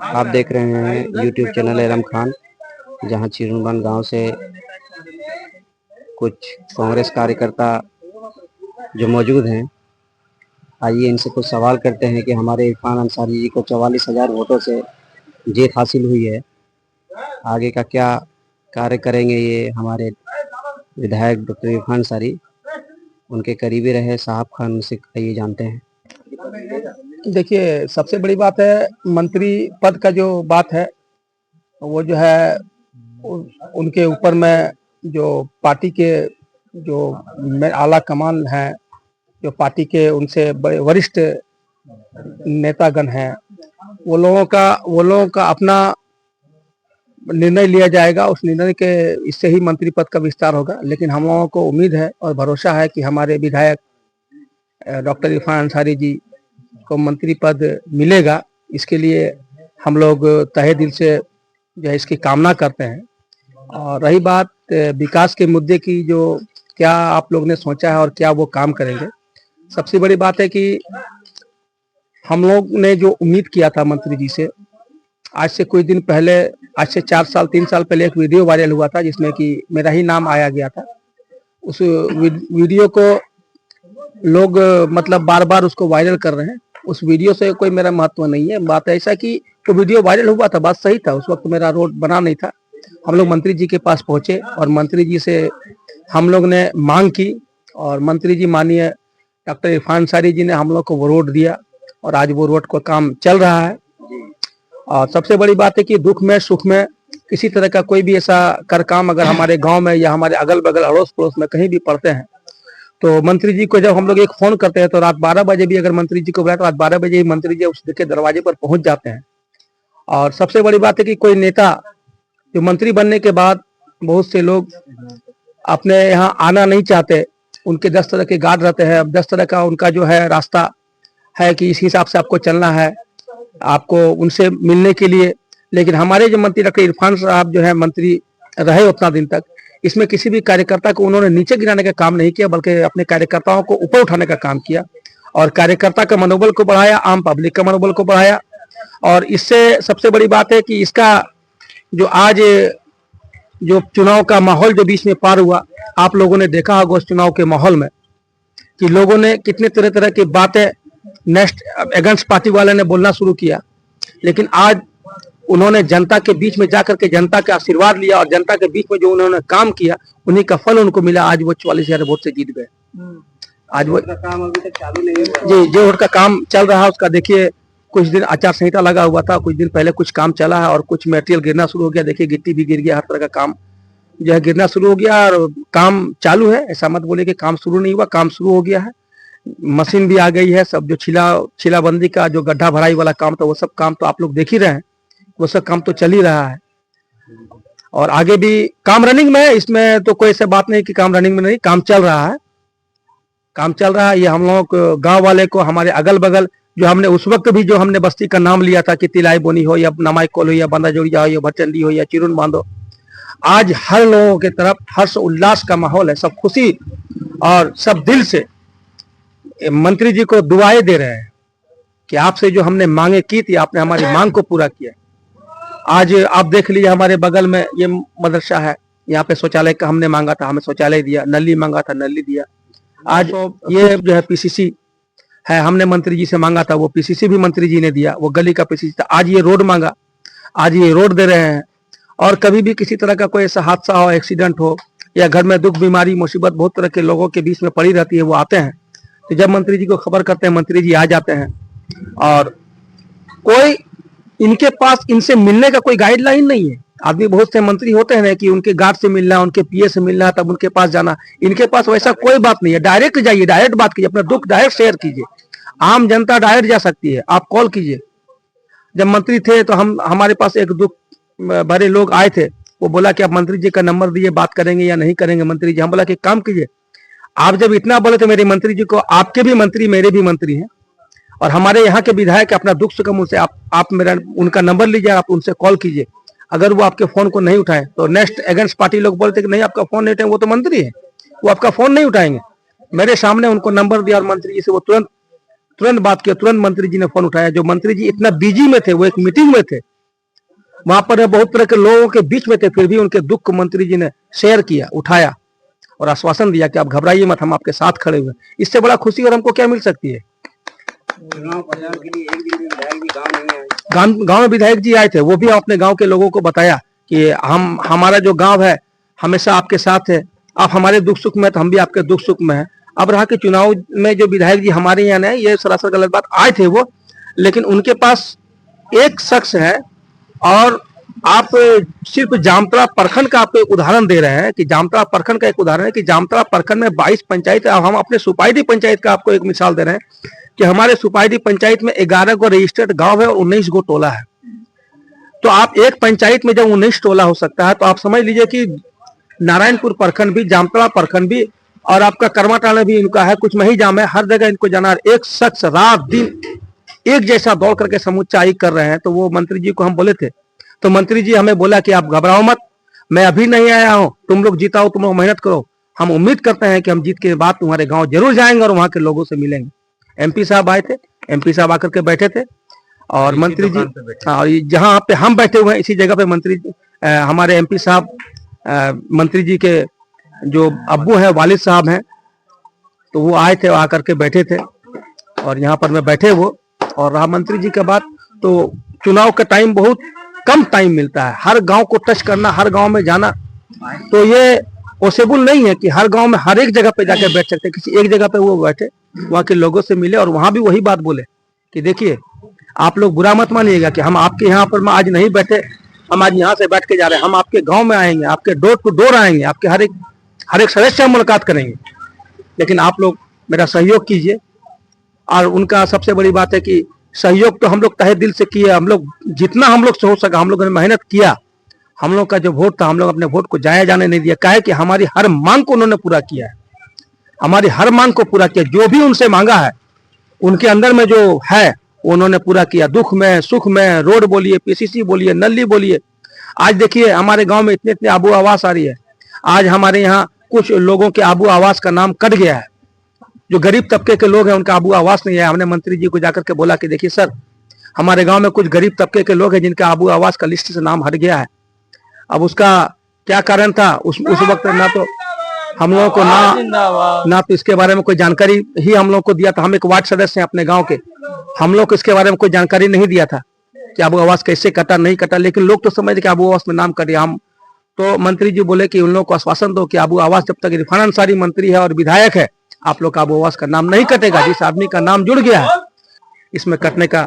आप देख रहे हैं यूट्यूब चैनल एरम खान, जहां चिरुनबन गांव से कुछ कांग्रेस कार्यकर्ता जो मौजूद हैं। आइए इनसे कुछ सवाल करते हैं कि हमारे इरफान अंसारी जी को 44,000 वोटों से जीत हासिल हुई है, आगे का क्या कार्य करेंगे ये हमारे विधायक डॉक्टर इरफान अंसारी। उनके करीबी रहे साहब खान से आइए जानते हैं। देखिए, सबसे बड़ी बात है मंत्री पद का जो बात है वो जो है उनके ऊपर में जो पार्टी के जो आला कमान है, जो पार्टी के उनसे बड़े वरिष्ठ नेतागण हैं, वो लोगों का अपना निर्णय लिया जाएगा। उस निर्णय के इससे ही मंत्री पद का विस्तार होगा। लेकिन हम लोगों को उम्मीद है और भरोसा है कि हमारे विधायक डॉक्टर इरफान अंसारी जी को मंत्री पद मिलेगा। इसके लिए हम लोग तहे दिल से जो है इसकी कामना करते हैं। और रही बात विकास के मुद्दे की, जो क्या आप लोग ने सोचा है और क्या वो काम करेंगे, सबसे बड़ी बात है कि हम लोग ने जो उम्मीद किया था मंत्री जी से, आज से कुछ दिन पहले, आज से 3 साल पहले एक वीडियो वायरल हुआ था जिसमें कि मेरा ही नाम आया गया था। उस वीडियो को लोग मतलब बार बार उसको वायरल कर रहे हैं। उस वीडियो से कोई मेरा महत्व नहीं है। बात ऐसा कि वो वीडियो वायरल हुआ था, बात सही था, उस वक्त मेरा रोड बना नहीं था। हम लोग मंत्री जी के पास पहुंचे और मंत्री जी से हम लोग ने मांग की और मंत्री जी माननीय डॉक्टर इरफान अंसारी जी ने हम लोग को वो रोड दिया और आज वो रोड का काम चल रहा है। और सबसे बड़ी बात है कि दुख में सुख में किसी तरह का कोई भी ऐसा कर काम अगर हमारे गांव में या हमारे अगल बगल अड़ोस पड़ोस में कहीं भी पड़ते हैं तो मंत्री जी को जब हम लोग एक फोन करते हैं तो रात 12 बजे भी अगर मंत्री जी को बुलाए तो रात 12 बजे ही मंत्री जी उस के दरवाजे पर पहुंच जाते हैं। और सबसे बड़ी बात है कि कोई नेता जो मंत्री बनने के बाद, बहुत से लोग अपने यहाँ आना नहीं चाहते, उनके 10 तरह के गार्ड रहते हैं। अब 10 तरह का उनका जो है रास्ता है कि इस हिसाब से आपको चलना है, आपको उनसे मिलने के लिए। लेकिन हमारे जो मंत्री डॉक्टर इरफान साहब जो है मंत्री रहे उतना दिन तक, इसमें किसी भी कार्यकर्ता को उन्होंने नीचे गिराने का काम नहीं किया, बल्कि अपने कार्यकर्ताओं को ऊपर उठाने का काम किया और कार्यकर्ता का मनोबल को बढ़ाया, आम पब्लिक का मनोबल को बढ़ाया। और इससे सबसे बड़ी बात है कि इसका जो आज जो चुनाव का माहौल जो बीच में पार हुआ, आप लोगों ने देखा होगा उस चुनाव के माहौल में कि लोगों ने कितने तरह तरह की बातें नेक्स्ट अगेंस्ट पार्टी वाले ने बोलना शुरू किया। लेकिन आज उन्होंने जनता के बीच में जाकर के जनता का आशीर्वाद लिया और जनता के बीच में जो उन्होंने काम किया उन्हीं का फल उनको मिला। आज वो 44,000 वोट से जीत गए। आज वो काम अभी तक चालू नहीं हुआ जी, जो उनका काम चल रहा है उसका देखिए, कुछ दिन आचार संहिता लगा हुआ था, कुछ दिन पहले कुछ काम चला है और कुछ मटेरियल गिरना शुरू हो गया। देखिए गिट्टी भी गिर गया, हर तरह का काम जो है गिरना शुरू हो गया और काम चालू है। ऐसा मत बोले कि काम शुरू नहीं हुआ, काम शुरू हो गया है। मशीन भी आ गई है। सब जो छिलाबंदी का जो गड्ढा भराई वाला काम था वो सब काम तो आप लोग देख ही रहे हैं, वो सब काम तो चल ही रहा है और आगे भी काम रनिंग में है। इसमें तो कोई ऐसा बात नहीं कि काम रनिंग में नहीं, काम चल रहा है, काम चल रहा है। ये हम लोग गांव वाले को, हमारे अगल बगल जो हमने उस वक्त भी जो हमने बस्ती का नाम लिया था कि तिलाई बोनी हो या नमाई कोल हो या बंदा जोड़िया हो या भटचंडी हो या चिरुन बांधो, आज हर लोगों के तरफ हर्ष उल्लास का माहौल है। सब खुशी और सब दिल से मंत्री जी को दुआएं दे रहे हैं कि आपसे जो हमने मांगे की थी आपने हमारी मांग को पूरा किया। आज आप देख लीजिए हमारे बगल में ये मदरसा है, यहाँ पे शौचालय का हमने मांगा था, हमें शौचालय दिया। नली मांगा था, नली दिया। आज ये जो है पीसीसी है, हमने मंत्री जी से मांगा था, वो पीसीसी भी मंत्री जी ने दिया, वो गली का पीसीसी था। आज ये रोड मांगा, आज ये रोड दे रहे हैं। और कभी भी किसी तरह का कोई ऐसा हादसा हो, एक्सीडेंट हो या घर में दुख बीमारी मुसीबत बहुत तरह के लोगों के बीच में पड़ी रहती है, वो आते हैं तो जब मंत्री जी को खबर करते हैं मंत्री जी आ जाते हैं। और कोई इनके पास इनसे मिलने का कोई गाइडलाइन नहीं है। आदमी बहुत से मंत्री होते हैं कि उनके गार्ड से मिलना, उनके पीए से मिलना, तब उनके पास जाना। इनके पास वैसा कोई बात नहीं है। डायरेक्ट जाइए, डायरेक्ट बात कीजिए, अपना दुख डायरेक्ट शेयर कीजिए। आम जनता डायरेक्ट जा सकती है, आप कॉल कीजिए। जब मंत्री थे तो हमारे पास एक दुख भरे लोग आए थे, वो बोला कि आप मंत्री जी का नंबर दिए, बात करेंगे या नहीं करेंगे मंत्री जी। हम बोला कि काम कीजिए, आप जब इतना बोले तो मेरे मंत्री जी को, आपके भी मंत्री मेरे भी मंत्री हैं और हमारे यहाँ के विधायक, अपना दुख सुखम उनसे आप मेरा उनका नंबर लीजिए, आप उनसे कॉल कीजिए। अगर वो आपके फोन को नहीं उठाए तो नेक्स्ट अगेंस्ट पार्टी लोग बोलते कि नहीं आपका फोन नहीं उठाए, वो तो मंत्री है, वो आपका फोन नहीं उठाएंगे। मेरे सामने उनको नंबर दिया और मंत्री जी से वो तुरंत बात किया, तुरंत मंत्री जी ने फोन उठाया। जो मंत्री जी इतना बिजी में थे, वो एक मीटिंग में थे, वहां पर बहुत तरह के लोगों के बीच में थे, फिर भी उनके दुख को मंत्री जी ने शेयर किया, उठाया और आश्वासन दिया कि आप घबराइए मत, हम आपके साथ खड़े हुए। इससे बड़ा खुशी और हमको क्या मिल सकती है। गांव में विधायक जी आए थे, वो भी अपने गांव के लोगों को बताया कि हमारा जो गांव है हमेशा आपके साथ है, आप हमारे दुख सुख में तो हम भी आपके दुख सुख में हैं। अब रहा कि चुनाव में जो विधायक जी हमारे यहाँ नहीं, ये सरासर गलत बात, आए थे वो, लेकिन उनके पास एक शख्स है और आप सिर्फ जामतड़ा प्रखंड का आपको एक उदाहरण दे रहे हैं कि जामतड़ा प्रखंड का एक उदाहरण है कि जामतड़ा प्रखंड में 22 पंचायत है। अब हम अपने सुपायडी पंचायत का आपको एक मिसाल दे रहे हैं कि हमारे सुपायडी पंचायत में 11 गो रजिस्टर्ड गांव है और 19 गो टोला है। तो आप एक पंचायत में जब 19 टोला हो सकता है तो आप समझ लीजिए कि नारायणपुर प्रखंड भी, जामतड़ा प्रखंड भी और आपका करमाटाला भी इनका है, कुछ मही जाम है, हर जगह इनको जाना है। एक शख्स रात दिन एक जैसा दौड़ करके समुच्चाई कर रहे हैं। तो वो मंत्री जी को हम बोले थे, तो मंत्री जी हमें बोला कि आप घबराओ मत, मैं अभी नहीं आया हूं, तुम लोग जीताओ, तुम लोग मेहनत करो, हम उम्मीद करते हैं कि हम जीत के बाद तुम्हारे गांव जरूर जाएंगे और वहां के लोगों से मिलेंगे। एमपी साहब आए थे, एमपी साहब आकर के बैठे थे और मंत्री जी, हाँ, जहां पे हम बैठे हुए हैं इसी जगह पे मंत्री हमारे एमपी साहब, मंत्री जी के जो अब्बू हैं, वालिद साहब हैं, तो वो आए थे, आकर के बैठे थे और यहाँ पर मैं बैठे वो। और रहा मंत्री जी के बाद, तो चुनाव का टाइम बहुत कम टाइम मिलता है, हर गांव को टच करना, हर गांव में जाना, तो ये पॉसिबल नहीं है कि हर गांव में हर एक जगह पे जाके बैठ सकते। किसी एक जगह पे वो बैठे, वहाँ के लोगों से मिले और वहां भी वही बात बोले कि देखिए आप लोग बुरा मत मानिएगा कि हम आपके यहाँ पर आज नहीं बैठे, हम आज यहाँ से बैठ के जा रहे हैं, हम आपके गाँव में आएंगे, आपके डोर टू डोर आएंगे, आपके हर एक सदस्य से मुलाकात करेंगे, लेकिन आप लोग मेरा सहयोग कीजिए। और उनका सबसे बड़ी बात है कि सहयोग तो हम लोग तहे दिल से किए, हम लोग जितना हम लोग से हो सका हम लोगों ने मेहनत किया। हम लोग का जो वोट था, हम लोग अपने वोट को जाया जाने नहीं दिया, कहे कि हमारी हर मांग को उन्होंने पूरा किया है, हमारी हर मांग को पूरा किया, जो भी उनसे मांगा है उनके अंदर में जो है उन्होंने पूरा किया। दुख में सुख में, रोड बोलिए, पीसीसी बोलिए, नली बोलिए। आज देखिए हमारे गांव में इतने इतने आबू आवास आ रही है। आज हमारे यहाँ कुछ लोगों के आबू आवास का नाम कट गया है, जो गरीब तबके के लोग हैं उनका आबू आवास नहीं है। हमने मंत्री जी को जाकर के बोला कि देखिए सर, हमारे गांव में कुछ गरीब तबके के लोग हैं जिनका आबू आवास का लिस्ट से नाम हट गया है। अब उसका क्या कारण था, उस वक्त ना तो हम लोगों को ना तो इसके बारे में कोई जानकारी ही हम लोग को दिया था। हम एक वार्ड सदस्य हैं अपने गांव के, हम लोग को इसके बारे में कोई जानकारी नहीं दिया था कि आबू आवास कैसे कटा नहीं कटा, लेकिन लोग तो समझ कि आबू आवास में नाम कटे। हम तो मंत्री जी बोले कि उन लोगों को आश्वासन दो कि आबू आवास जब तक इरफान अंसारी मंत्री है और विधायक है, आप लोग का आबू आवास का नाम नहीं कटेगा। जिस आदमी का नाम जुड़ गया है इसमें कटने का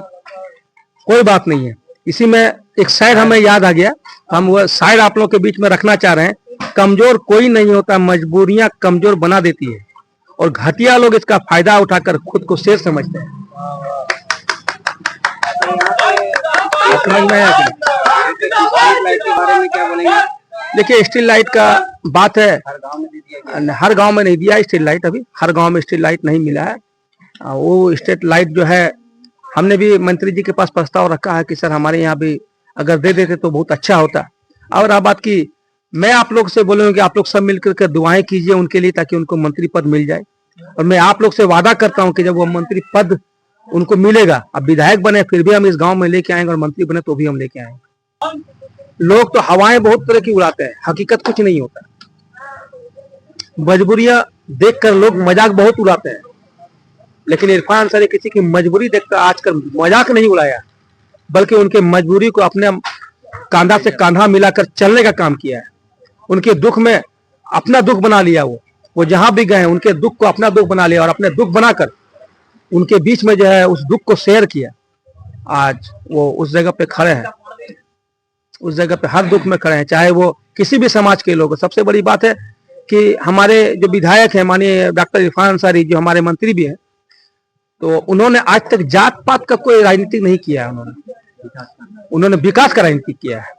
कोई बात नहीं है। इसी में एक शायर हमें याद आ गया, हम वो शायर आप लोग के बीच में रखना चाह रहे हैं। कमजोर कोई नहीं होता, मजबूरियां कमजोर बना देती है और घटिया लोग इसका फायदा उठाकर खुद को शेर समझते हैं। समझ में आया? देखिए स्ट्रीट लाइट का बात है, हर गांव में नहीं दिया स्ट्रीट लाइट, अभी हर गांव में स्ट्रीट लाइट नहीं मिला है। वो स्ट्रीट लाइट जो है हमने भी मंत्री जी के पास प्रस्ताव रखा है कि सर हमारे यहाँ भी अगर दे देते तो बहुत अच्छा होता। और आप बात की, मैं आप लोग से बोलूंगा कि आप लोग सब मिलकर के दुआएं कीजिए उनके लिए ताकि उनको मंत्री पद मिल जाए। और मैं आप लोग से वादा करता हूं कि जब वो मंत्री पद उनको मिलेगा, अब विधायक बने फिर भी हम इस गांव में लेके आएंगे और मंत्री बने तो भी हम लेके आएंगे। लोग तो हवाएं बहुत तरह की उड़ाते हैं, हकीकत कुछ नहीं होता। मजबूरियां देखकर लोग मजाक बहुत उड़ाते हैं, लेकिन इरफान अंसारी किसी की मजबूरी देखकर आजकल मजाक नहीं उड़ाया, बल्कि उनके मजबूरी को अपने कांधा से कांधा मिलाकर चलने का काम किया है। उनके दुख में अपना दुख बना लिया, वो जहां भी गए उनके दुख को अपना दुख बना लिया और अपने दुख बनाकर उनके बीच में जो है उस दुख को शेयर किया। आज वो उस जगह पे खड़े हैं, उस जगह पे हर दुख में खड़े हैं, चाहे वो किसी भी समाज के लोग। सबसे बड़ी बात है कि हमारे जो विधायक हैं माननीय डॉक्टर इरफान अंसारी, जो हमारे मंत्री भी हैं, तो उन्होंने आज तक जात पात का कोई राजनीति नहीं किया है। उन्होंने विकास का राजनीति किया है,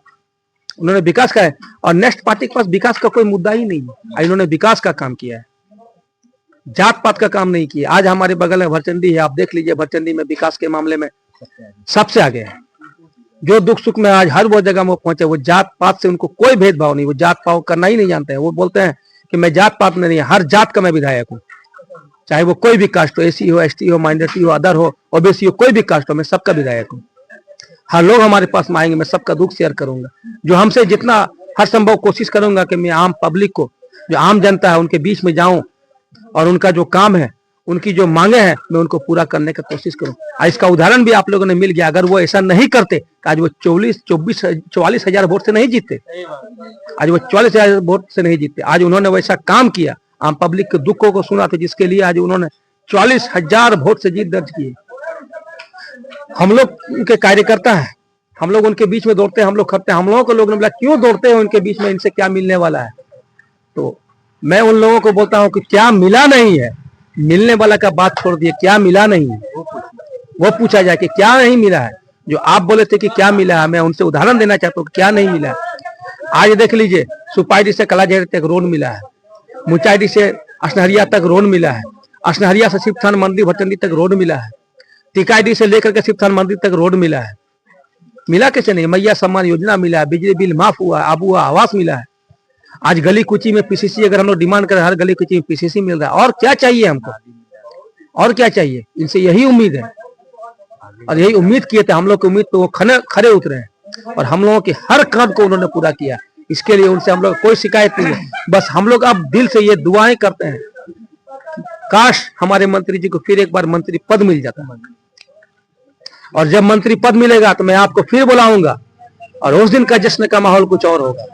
उन्होंने विकास का है। और नेक्स्ट पार्टी के पास विकास का कोई मुद्दा ही नहीं है, इन्होंने विकास का काम किया है, जात पात का काम नहीं किया। आज हमारे बगल में भरचंडी है, आप देख लीजिए, भरचंडी में विकास के मामले में सबसे आगे है। जो दुख सुख में आज हर वो जगह में पहुंचे, वो जात पात से उनको कोई भेदभाव नहीं, वो जात पात करना ही नहीं जानते हैं। वो बोलते हैं कि मैं जात पात में नहीं, हर जात का मैं विधायक हूँ, चाहे वो कोई भी कास्ट हो, एसी हो, एसटी हो, माइनॉरिटी हो, अदर हो, ओबीसी हो, कोई भी कास्ट हो, मैं सबका विधायक हूँ। हर लोग हमारे पास में आएंगे, मैं सबका दुख शेयर करूंगा। जो हमसे जितना हर संभव कोशिश करूंगा कि मैं आम पब्लिक को, जो आम जनता है, उनके बीच में जाऊं और उनका जो काम है, उनकी जो मांगे हैं, मैं उनको पूरा करने की कोशिश करूं। इसका उदाहरण भी आप लोगों ने मिल गया। अगर वो ऐसा नहीं करते तो आज वो 44,000 वोट से नहीं जीतते। आज वो 44,000 वोट से नहीं जीतते। आज उन्होंने वैसा काम किया, आम पब्लिक के दुखों को सुना, था जिसके लिए आज उन्होंने 44,000 वोट से जीत दर्ज की। हम लोग उनके कार्यकर्ता हैं, हम लोग उनके बीच में दौड़ते हैं, हम लोग करते हैं। हम लोगों को लोग ने बोला क्यों दौड़ते हैं उनके बीच में, इनसे क्या मिलने वाला है? तो मैं उन लोगों को बोलता हूं कि क्या मिला नहीं है, मिलने वाला का बात छोड़ दिए, क्या मिला नहीं है वो पूछा जाए कि क्या नहीं मिला है। जो आप बोले थे कि क्या मिला है, मैं उनसे उदाहरण देना चाहता हूँ क्या नहीं मिला है। आज देख लीजिए, सुपारी से कलाझेर तक रोड मिला है, मुचाईडी से असनहरिया तक रोड मिला है, असनहरिया से शिवथान मंदिर भटंडी तक रोड मिला है, टिकाईडी से लेकर के शिवथान मंदिर तक रोड मिला है। मिला कैसे नहीं? मैया सम्मान योजना मिला है, बिजली बिल माफ हुआ, आबू आवास मिला है। आज गली कुची में पीसीसी, अगर हम लोग डिमांड करें, हर गली कुची में पीसीसी मिल रहा है। और क्या चाहिए हमको? और क्या चाहिए? इनसे यही उम्मीद है, और यही उम्मीद किए थे हम लोग की उम्मीद पे वो खरे उतरे हैं, और हम लोगों के हर काम को उन्होंने पूरा किया। इसके लिए उनसे हम लोग कोई शिकायत नहीं है। बस हम लोग अब दिल से ये दुआएं करते हैं, काश हमारे मंत्री जी को फिर एक बार मंत्री पद मिल जाता। और जब मंत्री पद मिलेगा तो मैं आपको फिर बुलाऊंगा, और उस दिन का जश्न का माहौल कुछ और होगा।